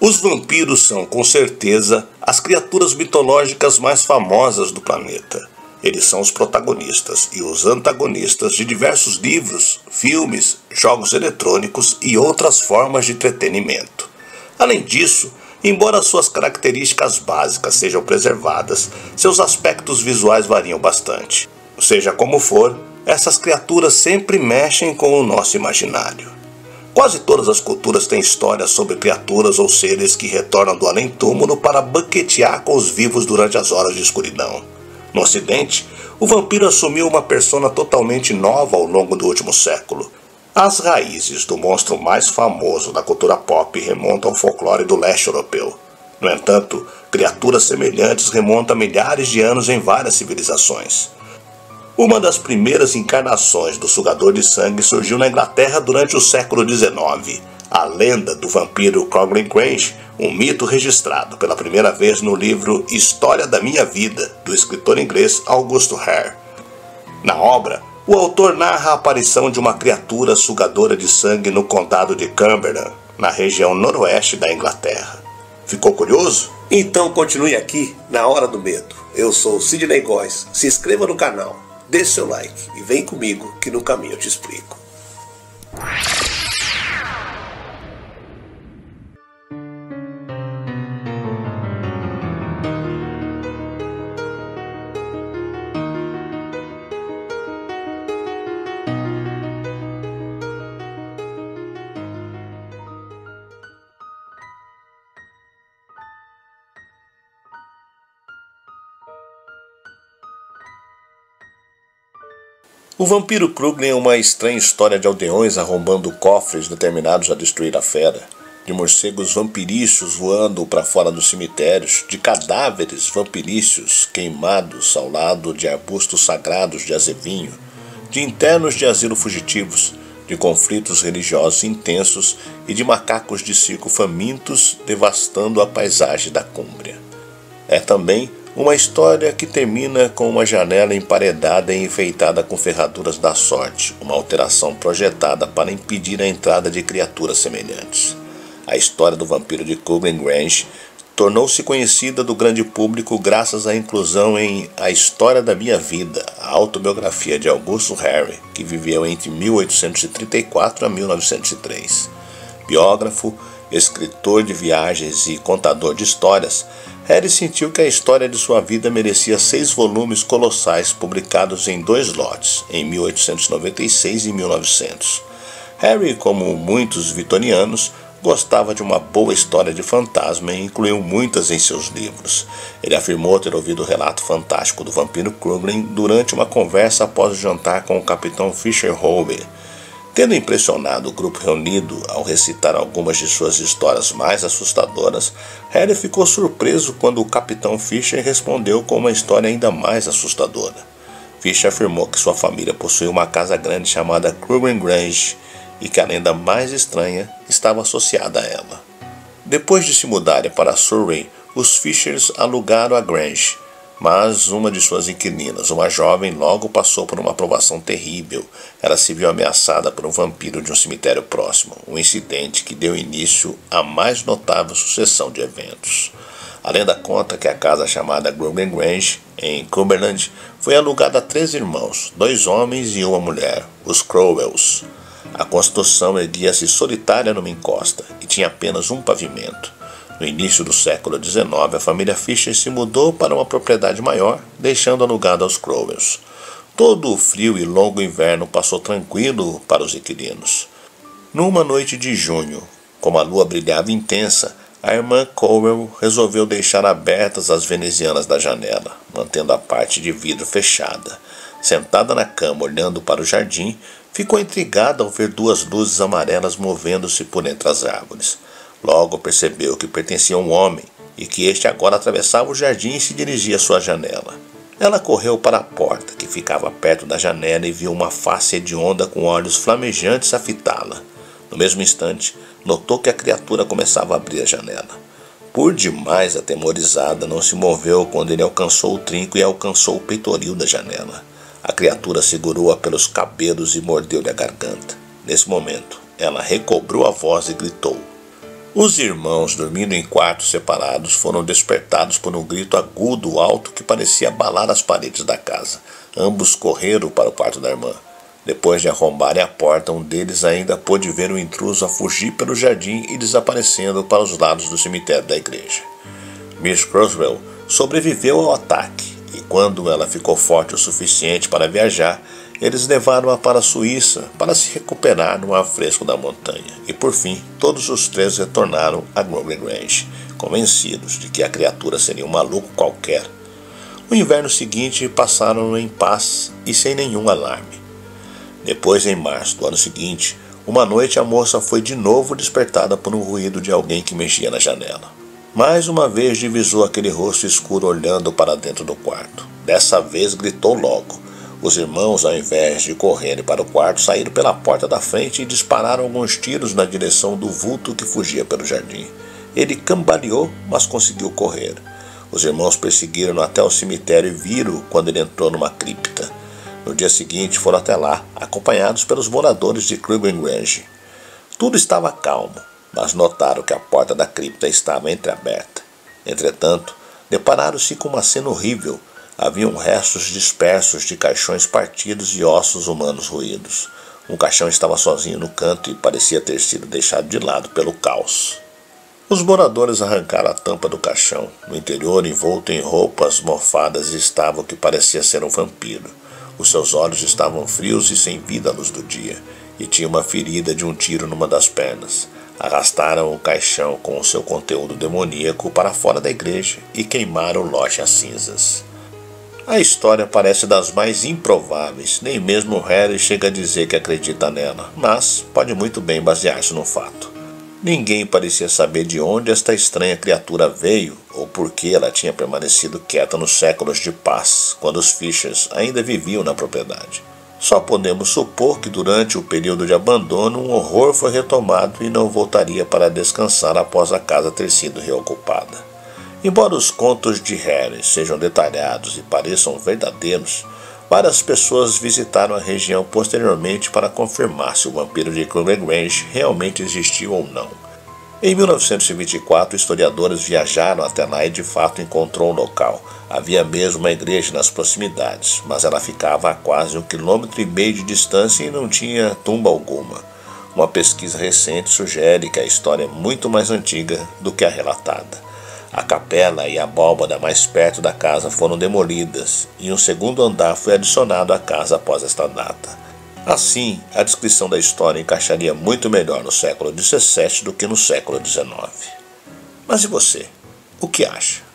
Os vampiros são, com certeza, as criaturas mitológicas mais famosas do planeta. Eles são os protagonistas e os antagonistas de diversos livros, filmes, jogos eletrônicos e outras formas de entretenimento. Além disso, embora suas características básicas sejam preservadas, seus aspectos visuais variam bastante. Seja como for, essas criaturas sempre mexem com o nosso imaginário. Quase todas as culturas têm histórias sobre criaturas ou seres que retornam do além-túmulo para banquetear com os vivos durante as horas de escuridão. No Ocidente, o vampiro assumiu uma persona totalmente nova ao longo do último século. As raízes do monstro mais famoso da cultura pop remontam ao folclore do leste europeu. No entanto, criaturas semelhantes remontam a milhares de anos em várias civilizações. Uma das primeiras encarnações do sugador de sangue surgiu na Inglaterra durante o século XIX. A lenda do vampiro Cloglan Grange, um mito registrado pela primeira vez no livro História da Minha Vida, do escritor inglês Augusto Hare. Na obra, o autor narra a aparição de uma criatura sugadora de sangue no condado de Cumberland, na região noroeste da Inglaterra. Ficou curioso? Então continue aqui na Hora do Medo. Eu sou Sidney Góes. Se inscreva no canal, deixe seu like e vem comigo que no caminho eu te explico. O vampiro Cloglan é uma estranha história de aldeões arrombando cofres determinados a destruir a fera, de morcegos vampirícios voando para fora dos cemitérios, de cadáveres vampirícios queimados ao lado de arbustos sagrados de azevinho, de internos de asilo fugitivos, de conflitos religiosos intensos e de macacos de circo famintos devastando a paisagem da Cúmbria. É também uma história que termina com uma janela emparedada e enfeitada com ferraduras da sorte, uma alteração projetada para impedir a entrada de criaturas semelhantes. A história do vampiro de Cloglan Grange tornou-se conhecida do grande público graças à inclusão em A História da Minha Vida, a autobiografia de Augusto Hare, que viveu entre 1834 a 1903. Biógrafo, escritor de viagens e contador de histórias, Hare sentiu que a história de sua vida merecia 6 volumes colossais publicados em 2 lotes, em 1896 e 1900. Hare, como muitos vitorianos, gostava de uma boa história de fantasma e incluiu muitas em seus livros. Ele afirmou ter ouvido o relato fantástico do vampiro Cloglan durante uma conversa após o jantar com o capitão Fisher Hoover. Tendo impressionado o grupo reunido ao recitar algumas de suas histórias mais assustadoras, Hare ficou surpreso quando o capitão Fisher respondeu com uma história ainda mais assustadora. Fisher afirmou que sua família possuía uma casa grande chamada Cloglan Grange e que a lenda mais estranha estava associada a ela. Depois de se mudarem para Surrey, os Fishers alugaram a Grange, mas uma de suas inquilinas, uma jovem, logo passou por uma provação terrível. Ela se viu ameaçada por um vampiro de um cemitério próximo, um incidente que deu início à mais notável sucessão de eventos. A lenda conta que a casa chamada Cloglan Grange, em Cumberland, foi alugada a 3 irmãos, 2 homens e uma mulher, os Crowells. A construção erguia-se solitária numa encosta e tinha apenas um pavimento. No início do século XIX, a família Fisher se mudou para uma propriedade maior, deixando alugada aos Crowells. Todo o frio e longo inverno passou tranquilo para os inquilinos. Numa noite de junho, como a lua brilhava intensa, a irmã Crowell resolveu deixar abertas as venezianas da janela, mantendo a parte de vidro fechada. Sentada na cama olhando para o jardim, ficou intrigada ao ver 2 luzes amarelas movendo-se por entre as árvores. Logo percebeu que pertencia a um homem e que este agora atravessava o jardim e se dirigia à sua janela. Ela correu para a porta, que ficava perto da janela, e viu uma face hedionda com olhos flamejantes a fitá-la. No mesmo instante, notou que a criatura começava a abrir a janela. Por demais atemorizada, não se moveu quando ele alcançou o trinco e alcançou o peitoril da janela. A criatura segurou-a pelos cabelos e mordeu-lhe a garganta. Nesse momento, ela recobrou a voz e gritou: Os irmãos, dormindo em quartos separados, foram despertados por um grito agudo alto que parecia abalar as paredes da casa. Ambos correram para o quarto da irmã. Depois de arrombarem a porta, um deles ainda pôde ver o intruso a fugir pelo jardim e desaparecendo para os lados do cemitério da igreja. Miss Crosswell sobreviveu ao ataque, e quando ela ficou forte o suficiente para viajar, eles levaram-a para a Suíça para se recuperar no ar fresco da montanha, e por fim todos os três retornaram a Grove Grange, convencidos de que a criatura seria um maluco qualquer. O inverno seguinte passaram em paz e sem nenhum alarme. Depois, em março do ano seguinte, uma noite a moça foi de novo despertada por um ruído de alguém que mexia na janela. Mais uma vez divisou aquele rosto escuro olhando para dentro do quarto. Dessa vez gritou logo. Os irmãos, ao invés de correrem para o quarto, saíram pela porta da frente e dispararam alguns tiros na direção do vulto que fugia pelo jardim. Ele cambaleou, mas conseguiu correr. Os irmãos perseguiram-no até o cemitério e viram quando ele entrou numa cripta. No dia seguinte foram até lá, acompanhados pelos moradores de Grove Grange. Tudo estava calmo, mas notaram que a porta da cripta estava entreaberta. Entretanto, depararam-se com uma cena horrível. Haviam restos dispersos de caixões partidos e ossos humanos roídos. Um caixão estava sozinho no canto e parecia ter sido deixado de lado pelo caos. Os moradores arrancaram a tampa do caixão. No interior, envolto em roupas mofadas, estava o que parecia ser um vampiro. Os seus olhos estavam frios e sem vida à luz do dia, e tinha uma ferida de um tiro numa das pernas. Arrastaram o caixão com o seu conteúdo demoníaco para fora da igreja e queimaram o lote às cinzas. A história parece das mais improváveis, nem mesmo Harry chega a dizer que acredita nela, mas pode muito bem basear-se no fato. Ninguém parecia saber de onde esta estranha criatura veio ou por que ela tinha permanecido quieta nos séculos de paz, quando os Fishers ainda viviam na propriedade. Só podemos supor que durante o período de abandono um horror foi retomado e não voltaria para descansar após a casa ter sido reocupada. Embora os contos de Harry sejam detalhados e pareçam verdadeiros, várias pessoas visitaram a região posteriormente para confirmar se o vampiro de Grove Grange realmente existiu ou não. Em 1924, historiadores viajaram até lá e de fato encontrou o local. Havia mesmo uma igreja nas proximidades, mas ela ficava a quase 1,5 km de distância e não tinha tumba alguma. Uma pesquisa recente sugere que a história é muito mais antiga do que a relatada. A capela e a abóbada mais perto da casa foram demolidas e um segundo andar foi adicionado à casa após esta data. Assim, a descrição da história encaixaria muito melhor no século XVII do que no século XIX. Mas e você? O que acha?